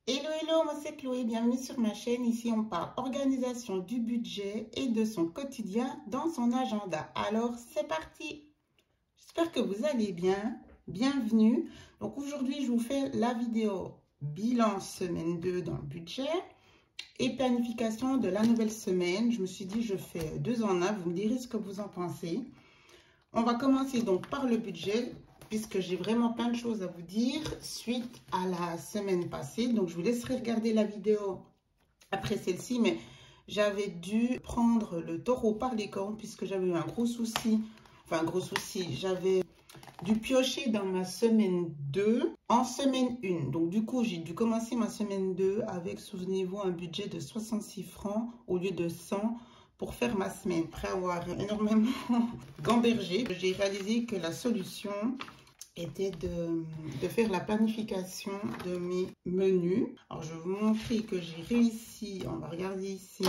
Hello, hello, moi c'est Chloé, bienvenue sur ma chaîne. Ici on parle organisation du budget et de son quotidien dans son agenda. Alors c'est parti. J'espère que vous allez bien, bienvenue. Donc aujourd'hui je vous fais la vidéo bilan semaine 2 dans le budget et planification de la nouvelle semaine. Je me suis dit je fais 2 en 1, vous me direz ce que vous en pensez. On va commencer donc par le budget, puisque j'ai vraiment plein de choses à vous dire suite à la semaine passée. Donc, je vous laisserai regarder la vidéo après celle-ci, mais j'avais dû prendre le taureau par les cornes puisque j'avais eu un gros souci. Enfin, un gros souci. J'avais dû piocher dans ma semaine 2 en semaine 1. Donc, du coup, j'ai dû commencer ma semaine 2 avec, souvenez-vous, un budget de 66 francs au lieu de 100 pour faire ma semaine. Après avoir énormément gambergé, j'ai réalisé que la solution était de faire la planification de mes menus. Alors, je vais vous montrer que j'ai réussi. On va regarder ici.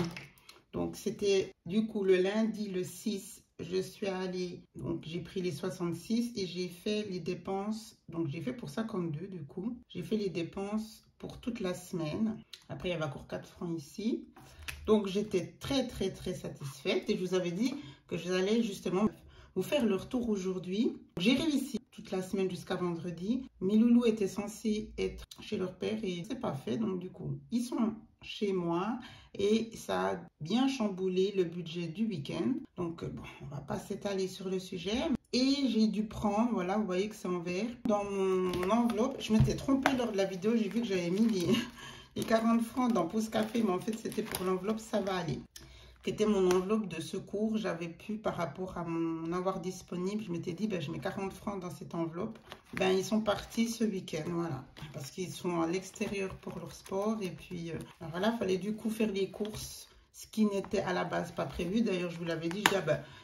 Donc, c'était du coup le lundi, le 6, je suis allée, donc j'ai pris les 66 et j'ai fait les dépenses. Donc, j'ai fait pour 52 du coup. J'ai fait les dépenses pour toute la semaine. Après, il y avait encore 4 francs ici. Donc, j'étais très satisfaite et je vous avais dit que je allais justement vous faire le retour aujourd'hui. J'ai réussi toute la semaine jusqu'à vendredi. Mes loulous étaient censés être chez leur père et c'est pas fait. Donc, du coup, ils sont chez moi et ça a bien chamboulé le budget du week-end. Donc, bon, on va pas s'étaler sur le sujet. Et j'ai dû prendre, voilà, vous voyez que c'est en vert. Dans mon enveloppe, je m'étais trompée lors de la vidéo. J'ai vu que j'avais mis les 40 francs dans Pause Café, mais en fait, c'était pour l'enveloppe, ça va aller. Qui était mon enveloppe de secours. J'avais pu, par rapport à mon avoir disponible, je m'étais dit, ben, je mets 40 francs dans cette enveloppe. Ben, ils sont partis ce week-end, voilà. Parce qu'ils sont à l'extérieur pour leur sport. Et puis, voilà, il fallait du coup faire les courses. Ce qui n'était à la base pas prévu. D'ailleurs, je vous l'avais dit,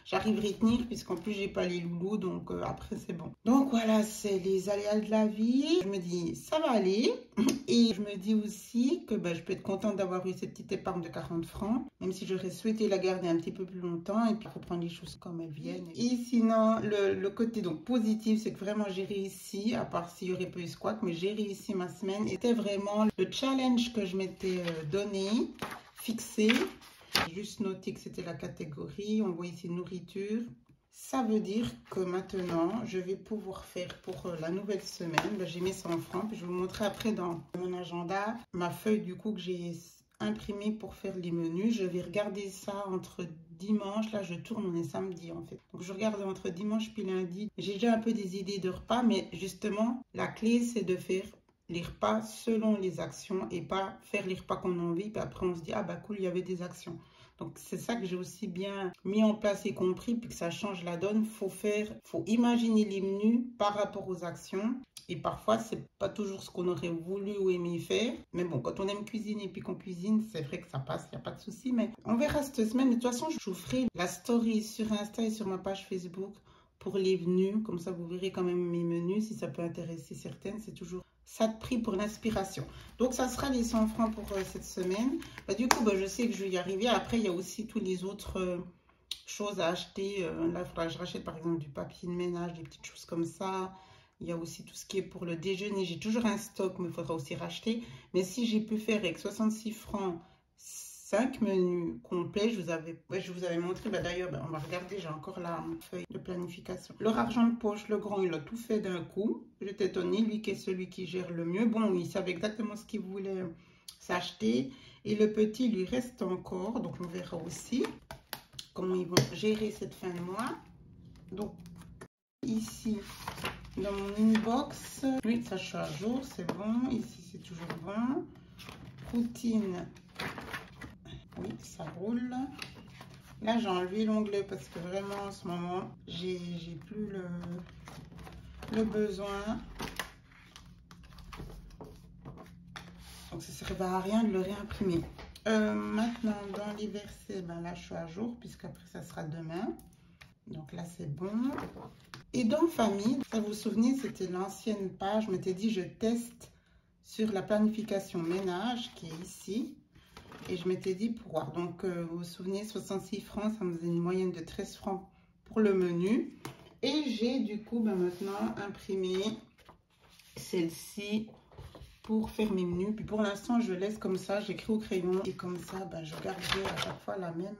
j'arriverai à tenir puisqu'en plus, j'ai pas les loulous. Donc, après, c'est bon. Donc, voilà, c'est les aléas de la vie. Je me dis, ça va aller. Et je me dis aussi que je peux être contente d'avoir eu cette petite épargne de 40 francs. Même si j'aurais souhaité la garder un petit peu plus longtemps. Et puis, reprendre les choses comme elles viennent. Et sinon, le côté donc positif, c'est que vraiment, j'ai réussi. À part s'il y aurait pas eu squat. Mais j'ai réussi ma semaine. C'était vraiment le challenge que je m'étais donné, fixé. J'ai juste noté que c'était la catégorie. On voit ici nourriture. Ça veut dire que maintenant, je vais pouvoir faire pour la nouvelle semaine. J'ai mis 100 francs. Puis je vais vous montrer après dans mon agenda ma feuille du coup que j'ai imprimée pour faire les menus. Je vais regarder ça entre dimanche. Là, je tourne, on est samedi en fait. Donc, je regarde entre dimanche puis lundi. J'ai déjà un peu des idées de repas, mais justement, la clé, c'est de faire les repas selon les actions et pas faire les repas qu'on a envie. Puis après, on se dit, ah bah cool, il y avait des actions. Donc, c'est ça que j'ai aussi bien mis en place et compris, puis que ça change la donne. Faut imaginer les menus par rapport aux actions. Et parfois, c'est pas toujours ce qu'on aurait voulu ou aimé faire. Mais bon, quand on aime cuisiner et puis qu'on cuisine, c'est vrai que ça passe, il n'y a pas de souci. Mais on verra cette semaine. De toute façon, je vous ferai la story sur Insta et sur ma page Facebook pour les menus. Comme ça, vous verrez quand même mes menus. Si ça peut intéresser certaines, c'est toujours ça de prix pour l'inspiration. Donc, ça sera les 100 francs pour cette semaine. Du coup, je sais que je vais y arriver. Après, il y a aussi toutes les autres choses à acheter. Là, il faudra que je rachète par exemple du papier de ménage, des petites choses comme ça. Il y a aussi tout ce qui est pour le déjeuner. J'ai toujours un stock, mais il faudra aussi racheter. Mais si j'ai pu faire avec 66 francs 5 menus complets, je vous avais montré. D'ailleurs, on va regarder, j'ai encore la feuille de planification. Leur argent de poche, le grand, il a tout fait d'un coup. J'étais étonnée, lui qui est celui qui gère le mieux. Bon, il savait exactement ce qu'il voulait s'acheter. Et le petit, lui reste encore. Donc, on verra aussi comment ils vont gérer cette fin de mois. Donc, ici, dans mon inbox, oui, ça je suis à jour, c'est bon. Ici, c'est toujours bon. Routine. Oui, ça roule. Là, j'ai enlevé l'onglet parce que vraiment, en ce moment, j'ai plus le besoin. Donc, ça ne servait à rien de le réimprimer. Maintenant, dans les versets, là, je suis à jour puisqu'après, ça sera demain. Donc là, c'est bon. Et dans famille, ça vous souvenez, c'était l'ancienne page. Je m'étais dit, je teste sur la planification ménage qui est ici. Et je m'étais dit pour voir. Donc, vous vous souvenez, 66 francs, ça me faisait une moyenne de 13 francs pour le menu. Et j'ai du coup maintenant imprimé celle-ci pour faire mes menus. Puis pour l'instant, je laisse comme ça, j'écris au crayon et comme ça, ben, je garderai à chaque fois la même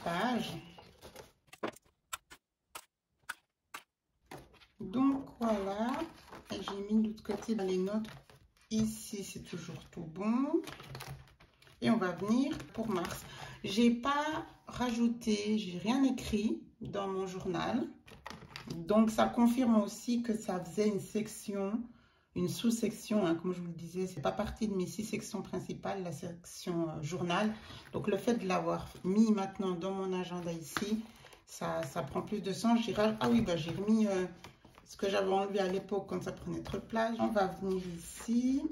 page. Donc voilà, j'ai mis de l'autre côté les notes. Ici, c'est toujours tout bon. Et on va venir pour mars. J'ai pas rajouté, j'ai rien écrit dans mon journal. Donc ça confirme aussi que ça faisait une section, une sous-section, hein, comme je vous le disais, c'est pas partie de mes 6 sections principales, la section journal. Donc le fait de l'avoir mis maintenant dans mon agenda ici, ça prend plus de sens. Ah oui, bah, j'ai remis ce que j'avais enlevé à l'époque quand ça prenait trop de place. On va venir ici.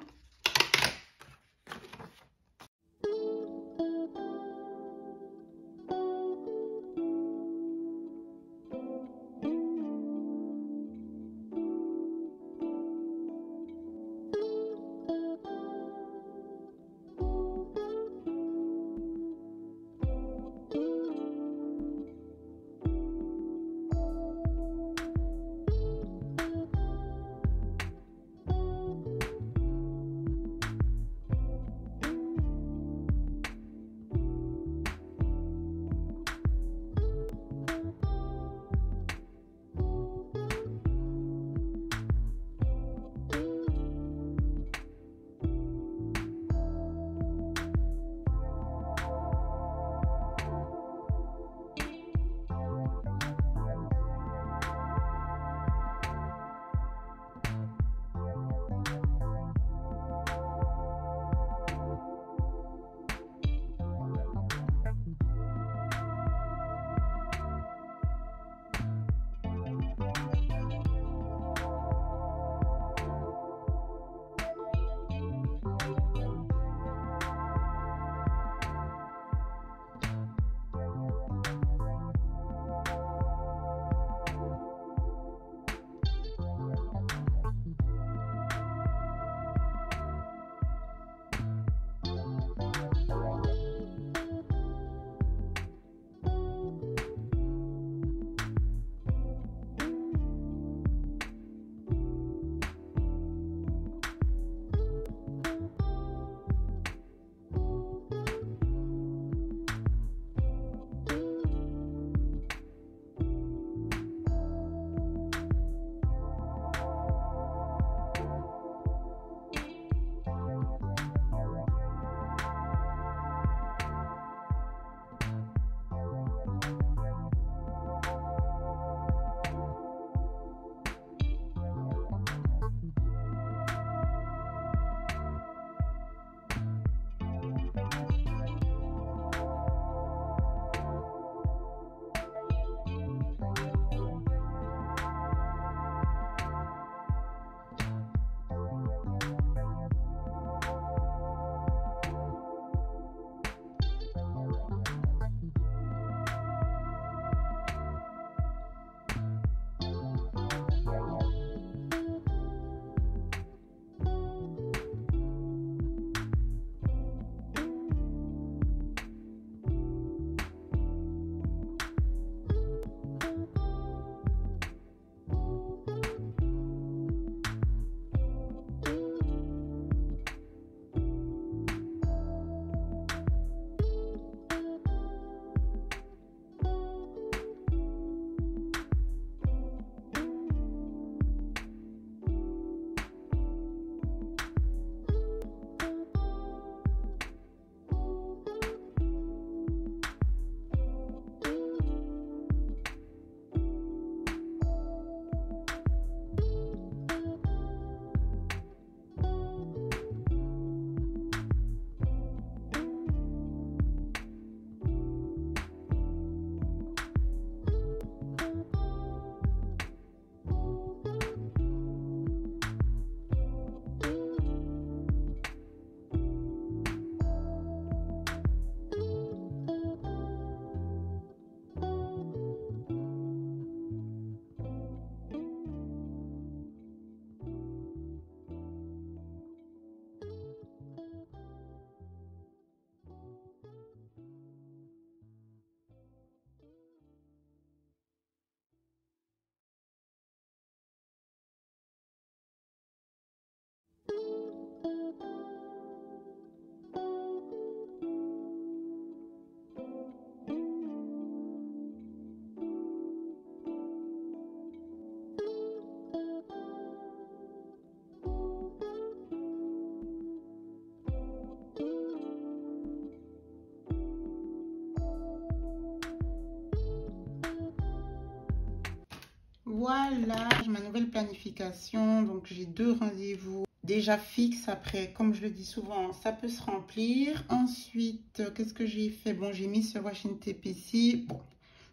nouvelle planification. Donc j'ai 2 rendez-vous déjà fixes. Après, comme je le dis souvent, ça peut se remplir. Ensuite, qu'est-ce que j'ai fait? Bon, j'ai mis ce Washington TPC. Bon,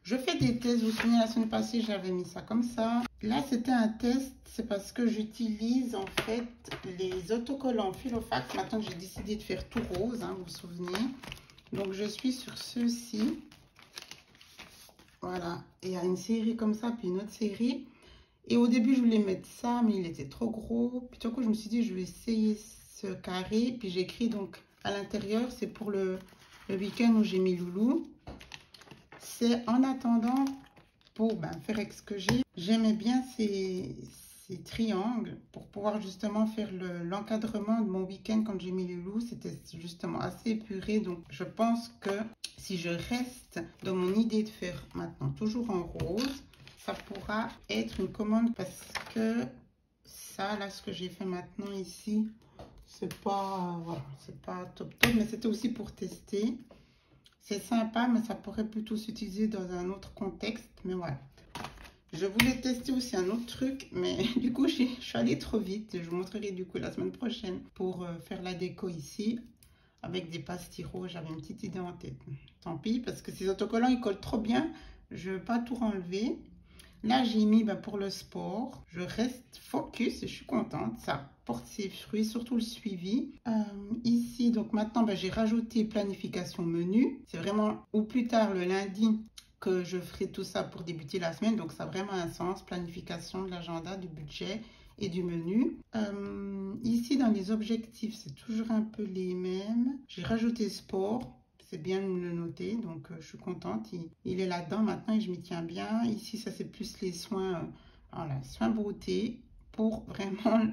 je fais des tests. Vous vous souvenez, la semaine passée, j'avais mis ça comme ça. Là, c'était un test. C'est parce que j'utilise en fait les autocollants Filofax. Maintenant, j'ai décidé de faire tout rose, hein, vous vous souvenez. Donc, je suis sur ceux-ci. Voilà. Et il y a une série comme ça, puis une autre série. Et au début, je voulais mettre ça, mais il était trop gros. Puis tout coup, je me suis dit, je vais essayer ce carré. Puis j'ai écrit donc à l'intérieur, c'est pour le week-end où j'ai mis Loulou. C'est en attendant pour faire avec ce que j'ai. J'aimais bien ces triangles pour pouvoir justement faire l'encadrement de mon week-end quand j'ai mis Loulou. C'était justement assez épuré. Donc je pense que si je reste dans mon idée de faire maintenant toujours en rose, ça pourra être une commande parce que ça, là, ce que j'ai fait maintenant ici, c'est pas, voilà, c'est pas top top, mais c'était aussi pour tester. C'est sympa, mais ça pourrait plutôt s'utiliser dans un autre contexte. Mais voilà. Je voulais tester aussi un autre truc, mais du coup, je suis allée trop vite. Je vous montrerai du coup la semaine prochaine pour faire la déco ici. Avec des pastilles. J'avais une petite idée en tête. Tant pis, parce que ces autocollants, ils collent trop bien. Je ne veux pas tout enlever. Là, j'ai mis pour le sport. Je reste focus et je suis contente. Ça porte ses fruits, surtout le suivi. Ici, donc maintenant, j'ai rajouté planification menu. C'est vraiment, ou plus tard, le lundi, que je ferai tout ça pour débuter la semaine. Donc, ça a vraiment un sens. Planification de l'agenda, du budget et du menu. Ici, dans les objectifs, c'est toujours un peu les mêmes. J'ai rajouté sport. C'est bien de me le noter, donc je suis contente. Il est là-dedans maintenant et je m'y tiens bien. Ici, ça c'est plus les soins, voilà, soins beauté pour vraiment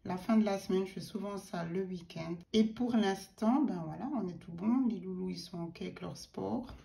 la fin de la semaine. Je fais souvent ça le week-end. Et pour l'instant, voilà, on est tout bon. Les loulous, ils sont OK avec leur sport.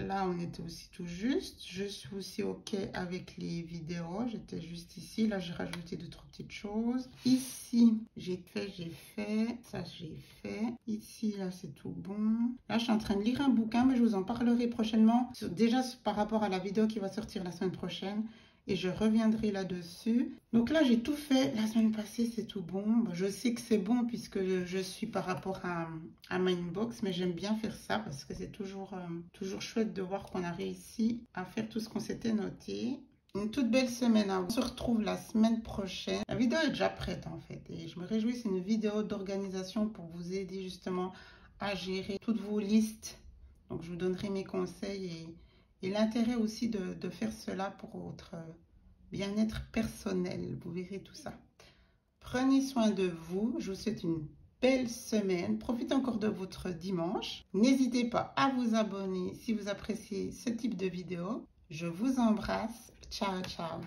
Là, on était aussi tout juste. Je suis aussi OK avec les vidéos. J'étais juste ici. Là, j'ai rajouté 2-3 petites choses. Ici, j'ai fait. Ça, j'ai fait. Ici, là, c'est tout bon. Là, je suis en train de lire un bouquin, mais je vous en parlerai prochainement. Déjà, par rapport à la vidéo qui va sortir la semaine prochaine. Et je reviendrai là-dessus. Donc là, j'ai tout fait. La semaine passée, c'est tout bon. Je sais que c'est bon puisque je suis par rapport à ma inbox. Mais j'aime bien faire ça parce que c'est toujours chouette de voir qu'on a réussi à faire tout ce qu'on s'était noté. Une toute belle semaine. On se retrouve la semaine prochaine. La vidéo est déjà prête en fait. Et je me réjouis, c'est une vidéo d'organisation pour vous aider justement à gérer toutes vos listes. Donc je vous donnerai mes conseils et l'intérêt aussi de faire cela pour votre bien-être personnel. Vous verrez tout ça. Prenez soin de vous. Je vous souhaite une belle semaine. Profitez encore de votre dimanche. N'hésitez pas à vous abonner si vous appréciez ce type de vidéo. Je vous embrasse. Ciao, ciao.